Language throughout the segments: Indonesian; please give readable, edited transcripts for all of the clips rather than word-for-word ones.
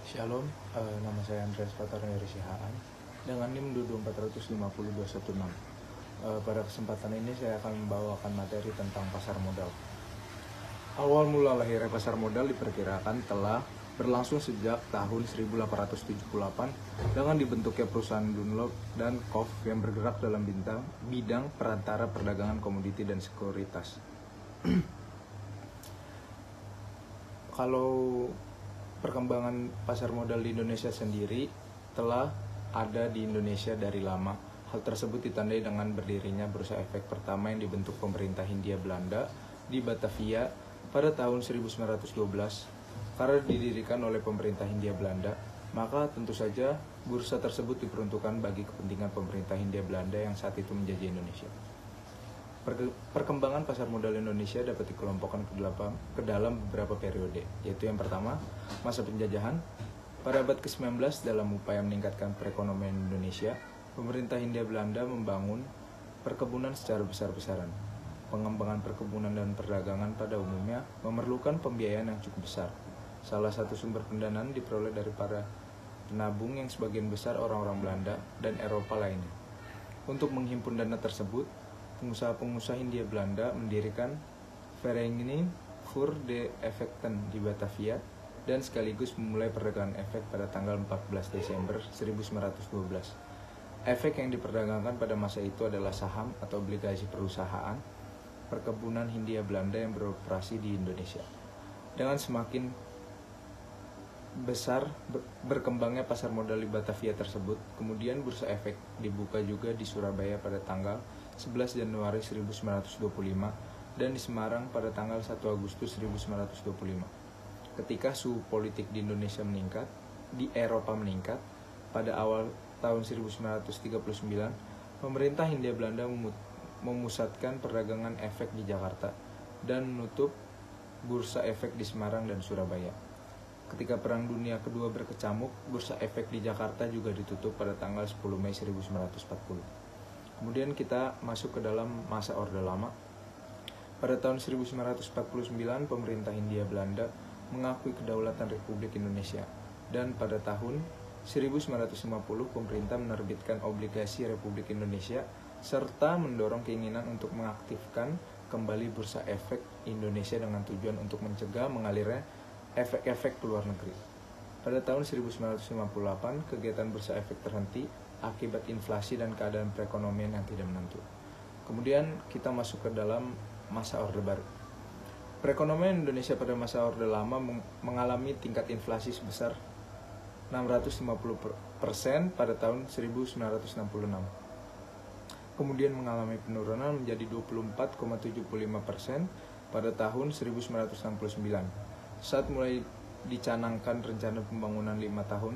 Shalom, nama saya Andreas Fatarno dari Sihaan dengan NIM 224050216. Pada kesempatan ini saya akan membawakan materi tentang pasar modal. Awal mula lahirnya pasar modal diperkirakan telah berlangsung sejak tahun 1878 dengan dibentuknya perusahaan Dunlop dan Koch yang bergerak dalam bidang perantara perdagangan komoditi dan sekuritas. Kalau perkembangan pasar modal di Indonesia sendiri telah ada di Indonesia dari lama. Hal tersebut ditandai dengan berdirinya Bursa Efek pertama yang dibentuk pemerintah Hindia Belanda di Batavia pada tahun 1912. Karena didirikan oleh pemerintah Hindia Belanda, maka tentu saja bursa tersebut diperuntukkan bagi kepentingan pemerintah Hindia Belanda yang saat itu menjajah Indonesia. Perkembangan pasar modal Indonesia dapat dikelompokkan ke dalam beberapa periode, yaitu yang pertama, masa penjajahan. Pada abad ke-19 dalam upaya meningkatkan perekonomian Indonesia, pemerintah Hindia Belanda membangun perkebunan secara besar-besaran. Pengembangan perkebunan dan perdagangan pada umumnya memerlukan pembiayaan yang cukup besar. Salah satu sumber pendanaan diperoleh dari para penabung yang sebagian besar orang-orang Belanda dan Eropa lainnya. Untuk menghimpun dana tersebut, pengusaha-pengusaha Hindia Belanda mendirikan Vereniging voor de Effecten di Batavia dan sekaligus memulai perdagangan efek pada tanggal 14 Desember 1912. Efek yang diperdagangkan pada masa itu adalah saham atau obligasi perusahaan perkebunan Hindia Belanda yang beroperasi di Indonesia. Dengan semakin besar berkembangnya pasar modal di Batavia tersebut, kemudian Bursa Efek dibuka juga di Surabaya pada tanggal 11 Januari 1925 dan di Semarang pada tanggal 1 Agustus 1925. Ketika suhu politik di Indonesia meningkat, di Eropa meningkat, pada awal tahun 1939, pemerintah Hindia Belanda memusatkan perdagangan efek di Jakarta dan menutup Bursa Efek di Semarang dan Surabaya. Ketika Perang Dunia Kedua berkecamuk, Bursa Efek di Jakarta juga ditutup pada tanggal 10 Mei 1940. Kemudian kita masuk ke dalam masa Orde Lama. Pada tahun 1949, pemerintah Hindia Belanda mengakui kedaulatan Republik Indonesia. Dan pada tahun 1950, pemerintah menerbitkan obligasi Republik Indonesia serta mendorong keinginan untuk mengaktifkan kembali Bursa Efek Indonesia dengan tujuan untuk mencegah mengalirnya efek-efek ke luar negeri. Pada tahun 1958, kegiatan Bursa Efek terhenti akibat inflasi dan keadaan perekonomian yang tidak menentu. Kemudian kita masuk ke dalam masa Orde Baru. Perekonomian Indonesia pada masa Orde Lama mengalami tingkat inflasi sebesar 650% pada tahun 1966. Kemudian mengalami penurunan menjadi 24,75% pada tahun 1969. Saat mulai dicanangkan rencana pembangunan 5 tahun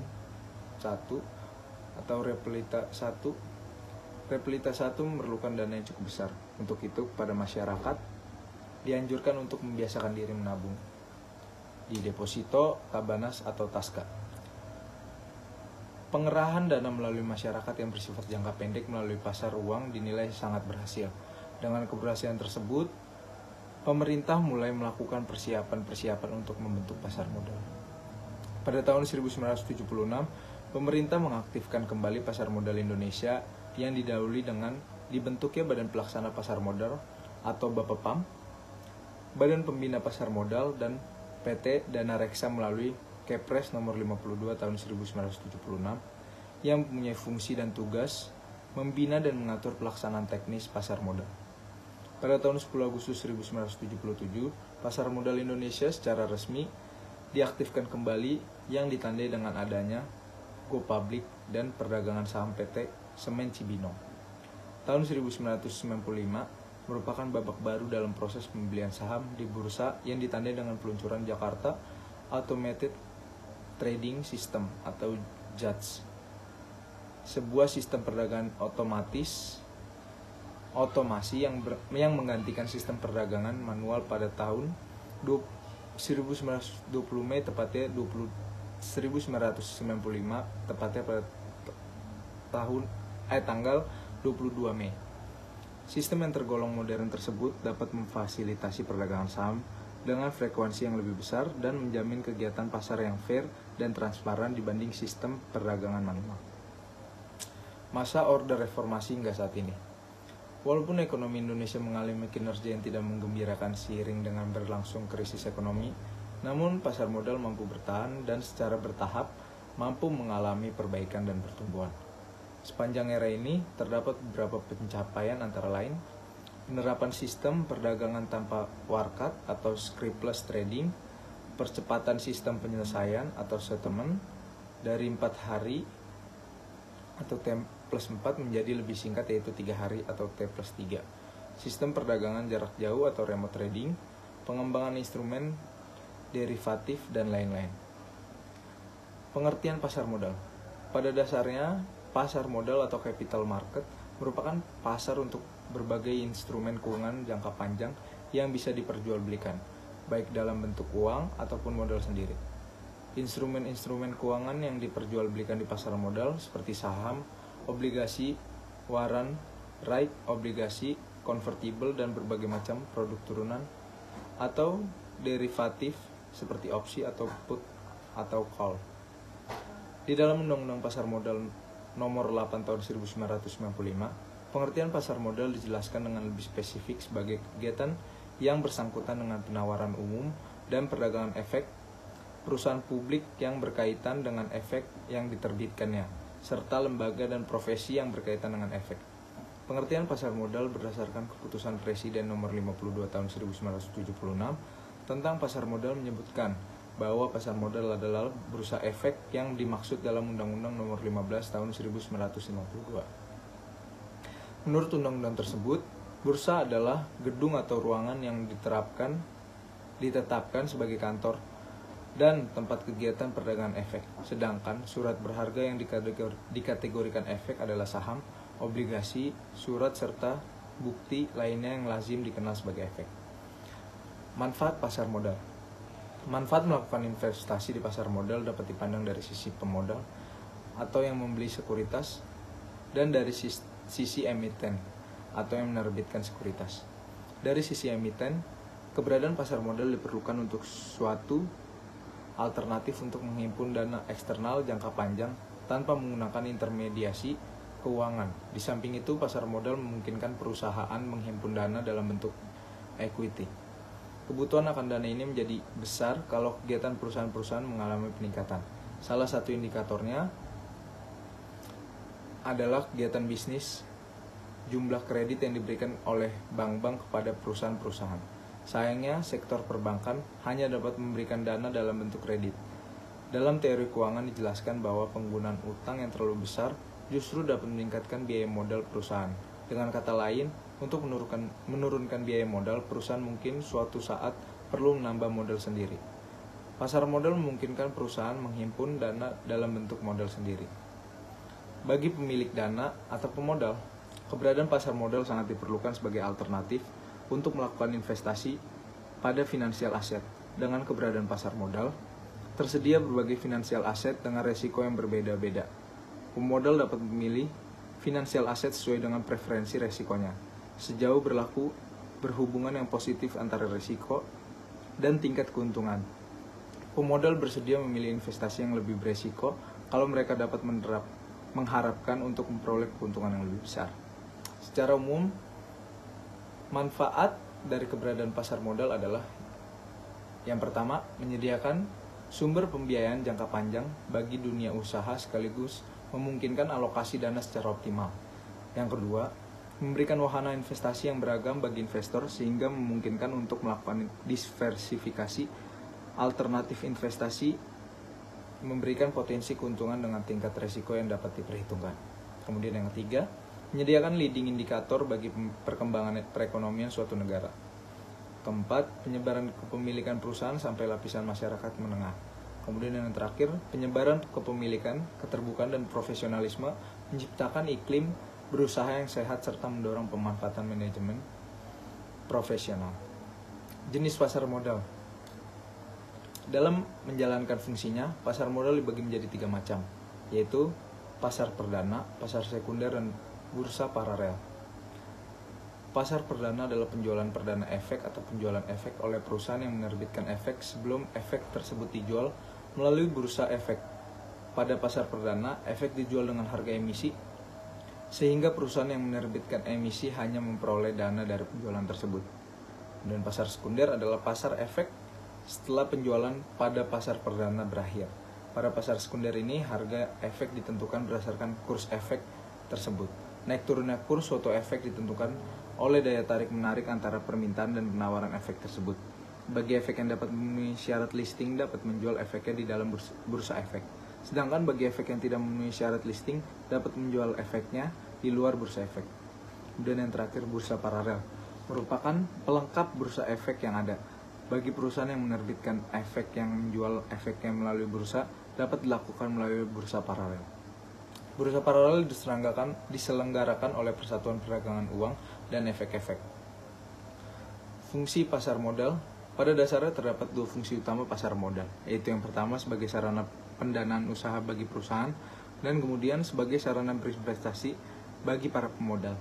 1 atau Repelita 1 memerlukan dana yang cukup besar. Untuk itu, pada masyarakat dianjurkan untuk membiasakan diri menabung di deposito, tabanas, atau taska. Pengerahan dana melalui masyarakat yang bersifat jangka pendek melalui pasar uang dinilai sangat berhasil. Dengan keberhasilan tersebut, pemerintah mulai melakukan persiapan-persiapan untuk membentuk pasar modal. Pada tahun 1976, pemerintah mengaktifkan kembali pasar modal Indonesia yang didahului dengan dibentuknya Badan Pelaksana Pasar Modal atau Bapepam, Badan Pembina Pasar Modal, dan PT Dana Reksa melalui Kepres nomor 52 tahun 1976 yang mempunyai fungsi dan tugas membina dan mengatur pelaksanaan teknis pasar modal. Pada tahun 10 Agustus 1977, pasar modal Indonesia secara resmi diaktifkan kembali yang ditandai dengan adanya Go Public dan perdagangan saham PT Semen Cibinong. Tahun 1995 merupakan babak baru dalam proses pembelian saham di bursa yang ditandai dengan peluncuran Jakarta Automated Trading System atau JATS. Sebuah sistem perdagangan otomasi yang menggantikan sistem perdagangan manual pada tahun 1920 Mei tepatnya 1995 tepatnya pada tanggal 22 Mei. Sistem yang tergolong modern tersebut dapat memfasilitasi perdagangan saham dengan frekuensi yang lebih besar dan menjamin kegiatan pasar yang fair dan transparan dibanding sistem perdagangan manual. Masa Orde Reformasi hingga saat ini. Walaupun ekonomi Indonesia mengalami kinerja yang tidak menggembirakan seiring dengan berlangsung krisis ekonomi, namun pasar modal mampu bertahan dan secara bertahap mampu mengalami perbaikan dan pertumbuhan. Sepanjang era ini terdapat beberapa pencapaian antara lain penerapan sistem perdagangan tanpa warkat atau scriptless trading, percepatan sistem penyelesaian atau settlement dari 4 hari atau T+4 menjadi lebih singkat yaitu 3 hari atau T+3, sistem perdagangan jarak jauh atau remote trading, pengembangan instrumen derivatif, dan lain-lain. Pengertian pasar modal. Pada dasarnya, pasar modal atau capital market merupakan pasar untuk berbagai instrumen keuangan jangka panjang yang bisa diperjualbelikan, baik dalam bentuk uang ataupun modal sendiri. Instrumen-instrumen keuangan yang diperjualbelikan di pasar modal seperti saham, obligasi, waran, right, obligasi, convertible, dan berbagai macam produk turunan, atau derivatif seperti opsi atau put atau call. Di dalam Undang-Undang Pasar Modal Nomor 8 Tahun 1995, pengertian pasar modal dijelaskan dengan lebih spesifik sebagai kegiatan yang bersangkutan dengan penawaran umum dan perdagangan efek perusahaan publik yang berkaitan dengan efek yang diterbitkannya, serta lembaga dan profesi yang berkaitan dengan efek. Pengertian pasar modal berdasarkan keputusan Presiden Nomor 52 Tahun 1976 tentang pasar modal menyebutkan bahwa pasar modal adalah bursa efek yang dimaksud dalam Undang-Undang Nomor 15 Tahun 1952. Menurut undang-undang tersebut, bursa adalah gedung atau ruangan yang ditetapkan sebagai kantor dan tempat kegiatan perdagangan efek. Sedangkan surat berharga yang dikategorikan efek adalah saham, obligasi, surat serta bukti lainnya yang lazim dikenal sebagai efek. Manfaat pasar modal. Manfaat melakukan investasi di pasar modal dapat dipandang dari sisi pemodal atau yang membeli sekuritas dan dari sisi emiten atau yang menerbitkan sekuritas. Dari sisi emiten, keberadaan pasar modal diperlukan untuk suatu alternatif untuk menghimpun dana eksternal jangka panjang tanpa menggunakan intermediasi keuangan. Di samping itu, pasar modal memungkinkan perusahaan menghimpun dana dalam bentuk equity. Kebutuhan akan dana ini menjadi besar kalau kegiatan perusahaan-perusahaan mengalami peningkatan. Salah satu indikatornya adalah kegiatan bisnis, jumlah kredit yang diberikan oleh bank-bank kepada perusahaan-perusahaan. Sayangnya, sektor perbankan hanya dapat memberikan dana dalam bentuk kredit. Dalam teori keuangan dijelaskan bahwa penggunaan utang yang terlalu besar justru dapat meningkatkan biaya modal perusahaan. Dengan kata lain, untuk menurunkan biaya modal, perusahaan mungkin suatu saat perlu menambah modal sendiri. Pasar modal memungkinkan perusahaan menghimpun dana dalam bentuk modal sendiri. Bagi pemilik dana atau pemodal, keberadaan pasar modal sangat diperlukan sebagai alternatif untuk melakukan investasi pada finansial aset. Dengan keberadaan pasar modal, tersedia berbagai finansial aset dengan resiko yang berbeda-beda. Pemodal dapat memilih finansial aset sesuai dengan preferensi resikonya, sejauh berhubungan yang positif antara risiko dan tingkat keuntungan. Pemodal bersedia memilih investasi yang lebih beresiko kalau mereka dapat mengharapkan untuk memperoleh keuntungan yang lebih besar. Secara umum, manfaat dari keberadaan pasar modal adalah yang pertama, menyediakan sumber pembiayaan jangka panjang bagi dunia usaha sekaligus memungkinkan alokasi dana secara optimal. Yang kedua, memberikan wahana investasi yang beragam bagi investor sehingga memungkinkan untuk melakukan diversifikasi alternatif investasi, memberikan potensi keuntungan dengan tingkat risiko yang dapat diperhitungkan. Kemudian yang ketiga, menyediakan leading indikator bagi perkembangan perekonomian suatu negara. Keempat, penyebaran kepemilikan perusahaan sampai lapisan masyarakat menengah. Kemudian yang terakhir, penyebaran kepemilikan, keterbukaan dan profesionalisme menciptakan iklim berusaha yang sehat serta mendorong pemanfaatan manajemen profesional. Jenis pasar modal. Dalam menjalankan fungsinya, pasar modal dibagi menjadi 3 macam, yaitu pasar perdana, pasar sekunder, dan bursa paralel. Pasar perdana adalah penjualan perdana efek atau penjualan efek oleh perusahaan yang menerbitkan efek sebelum efek tersebut dijual melalui bursa efek. Pada pasar perdana, efek dijual dengan harga emisi, sehingga perusahaan yang menerbitkan emisi hanya memperoleh dana dari penjualan tersebut. Dan pasar sekunder adalah pasar efek setelah penjualan pada pasar perdana berakhir. Pada pasar sekunder ini, harga efek ditentukan berdasarkan kurs efek tersebut. Naik turunnya kurs suatu efek ditentukan oleh daya tarik-menarik antara permintaan dan penawaran efek tersebut. Bagi efek yang dapat memenuhi syarat listing dapat menjual efeknya di dalam bursa efek. Sedangkan bagi efek yang tidak memenuhi syarat listing dapat menjual efeknya di luar bursa efek. Kemudian yang terakhir, bursa paralel merupakan pelengkap bursa efek yang ada. Bagi perusahaan yang menerbitkan efek yang menjual efeknya melalui bursa dapat dilakukan melalui bursa paralel. Bursa paralel diselenggarakan oleh Persatuan Perdagangan Uang dan Efek-efek. Fungsi pasar modal. Pada dasarnya terdapat dua fungsi utama pasar modal, yaitu yang pertama sebagai sarana pendanaan usaha bagi perusahaan dan kemudian sebagai sarana berinvestasi bagi para pemodal.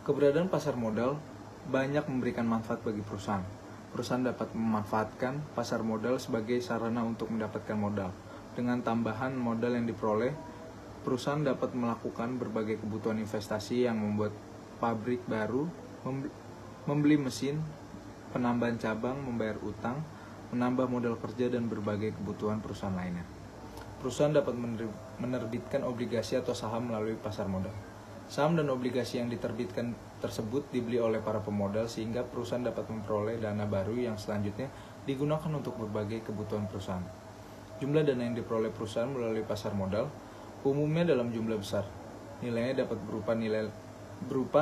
Keberadaan pasar modal banyak memberikan manfaat bagi perusahaan. Perusahaan dapat memanfaatkan pasar modal sebagai sarana untuk mendapatkan modal. Dengan tambahan modal yang diperoleh, perusahaan dapat melakukan berbagai kebutuhan investasi yang membuat pabrik baru, membeli mesin, penambahan cabang, membayar utang, menambah modal kerja, dan berbagai kebutuhan perusahaan lainnya. Perusahaan dapat menerbitkan obligasi atau saham melalui pasar modal. Saham dan obligasi yang diterbitkan tersebut dibeli oleh para pemodal sehingga perusahaan dapat memperoleh dana baru yang selanjutnya digunakan untuk berbagai kebutuhan perusahaan. Jumlah dana yang diperoleh perusahaan melalui pasar modal umumnya dalam jumlah besar. Nilainya dapat berupa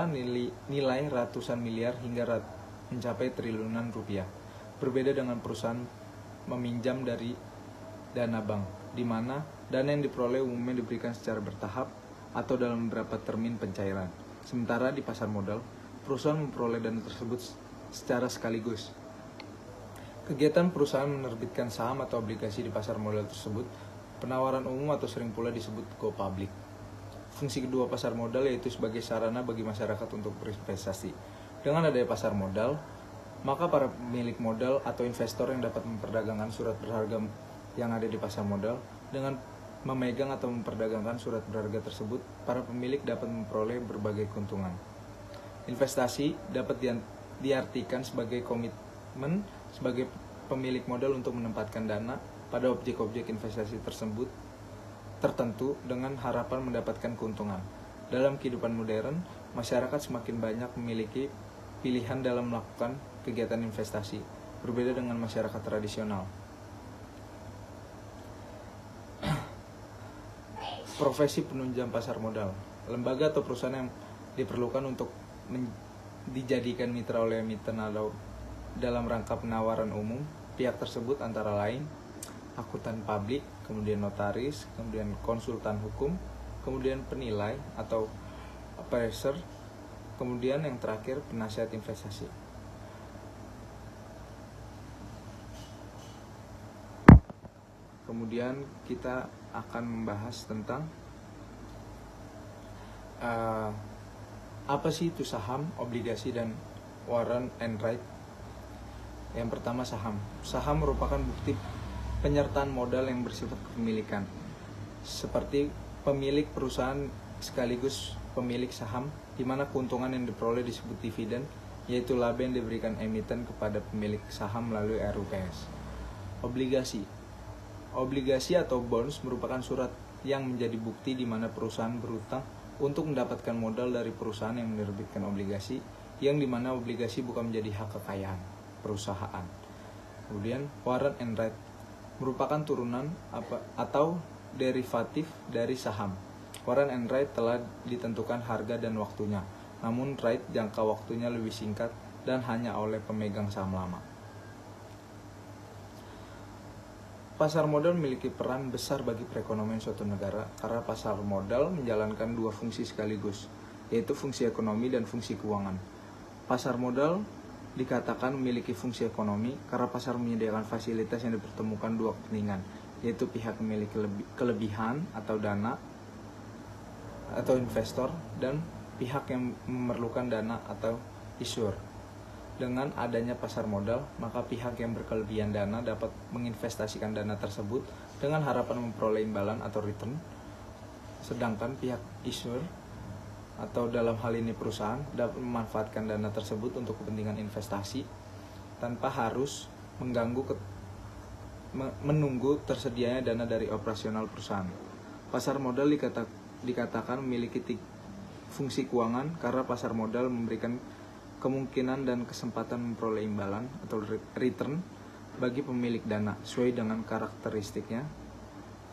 nilai ratusan miliar hingga mencapai triliunan rupiah. Berbeda dengan perusahaan meminjam dari dana bank, di mana dana yang diperoleh umumnya diberikan secara bertahap atau dalam beberapa termin pencairan. Sementara di pasar modal, perusahaan memperoleh dana tersebut secara sekaligus. Kegiatan perusahaan menerbitkan saham atau obligasi di pasar modal tersebut, penawaran umum atau sering pula disebut go public. Fungsi kedua pasar modal yaitu sebagai sarana bagi masyarakat untuk berinvestasi. Dengan adanya pasar modal, maka para pemilik modal atau investor yang dapat memperdagangkan surat berharga yang ada di pasar modal, dengan memegang atau memperdagangkan surat berharga tersebut, para pemilik dapat memperoleh berbagai keuntungan. Investasi dapat diartikan sebagai komitmen sebagai pemilik modal untuk menempatkan dana pada objek-objek investasi tersebut tertentu dengan harapan mendapatkan keuntungan. Dalam kehidupan modern, masyarakat semakin banyak memiliki pilihan dalam melakukan kegiatan investasi, berbeda dengan masyarakat tradisional. Profesi penunjang pasar modal. Lembaga atau perusahaan yang diperlukan untuk dijadikan mitra oleh emiten atau dalam rangka penawaran umum. Pihak tersebut antara lain akuntan publik, kemudian notaris, kemudian konsultan hukum, kemudian penilai atau appraiser, kemudian yang terakhir penasihat investasi. Kemudian kita akan membahas tentang apa sih itu saham, obligasi, dan warrant and right. Yang pertama, saham. Saham merupakan bukti penyertaan modal yang bersifat kepemilikan, seperti pemilik perusahaan sekaligus pemilik saham, di mana keuntungan yang diperoleh disebut dividen, yaitu laba yang diberikan emiten kepada pemilik saham melalui RUPS. Obligasi atau bonds merupakan surat yang menjadi bukti di mana perusahaan berutang untuk mendapatkan modal dari perusahaan yang menerbitkan obligasi, yang di mana obligasi bukan menjadi hak kekayaan perusahaan. Kemudian warrant and right merupakan turunan atau derivatif dari saham. Warrant and right telah ditentukan harga dan waktunya, namun right jangka waktunya lebih singkat dan hanya oleh pemegang saham lama. Pasar modal memiliki peran besar bagi perekonomian suatu negara karena pasar modal menjalankan dua fungsi sekaligus, yaitu fungsi ekonomi dan fungsi keuangan. Pasar modal dikatakan memiliki fungsi ekonomi karena pasar menyediakan fasilitas yang dipertemukan dua kepentingan, yaitu pihak memiliki kelebihan atau dana atau investor dan pihak yang memerlukan dana atau issuer. Dengan adanya pasar modal, maka pihak yang berkelebihan dana dapat menginvestasikan dana tersebut dengan harapan memperoleh imbalan atau return, sedangkan pihak issuer atau dalam hal ini perusahaan dapat memanfaatkan dana tersebut untuk kepentingan investasi tanpa harus menunggu tersedianya dana dari operasional perusahaan. Pasar modal dikatakan memiliki fungsi keuangan karena pasar modal memberikan kemungkinan dan kesempatan memperoleh imbalan atau return bagi pemilik dana sesuai dengan karakteristiknya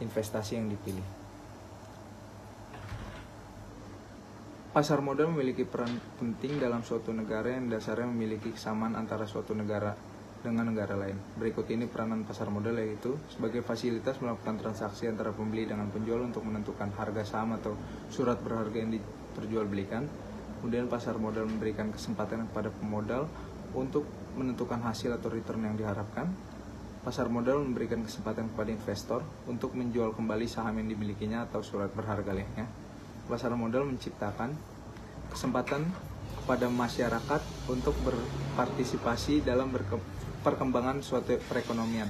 investasi yang dipilih. Pasar modal memiliki peran penting dalam suatu negara yang dasarnya memiliki kesamaan antara suatu negara dengan negara lain. Berikut ini peranan pasar modal, yaitu sebagai fasilitas melakukan transaksi antara pembeli dengan penjual untuk menentukan harga saham atau surat berharga yang diperjualbelikan. Kemudian pasar modal memberikan kesempatan kepada pemodal untuk menentukan hasil atau return yang diharapkan. Pasar modal memberikan kesempatan kepada investor untuk menjual kembali saham yang dimilikinya atau surat berharga lainnya. Pasar modal menciptakan kesempatan kepada masyarakat untuk berpartisipasi dalam perkembangan suatu perekonomian.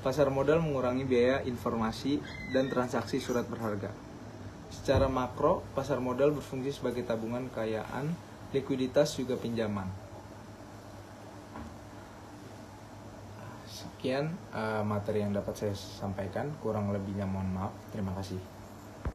Pasar modal mengurangi biaya informasi dan transaksi surat berharga. Secara makro, pasar modal berfungsi sebagai tabungan kekayaan, likuiditas juga pinjaman. Sekian materi yang dapat saya sampaikan, kurang lebihnya mohon maaf. Terima kasih.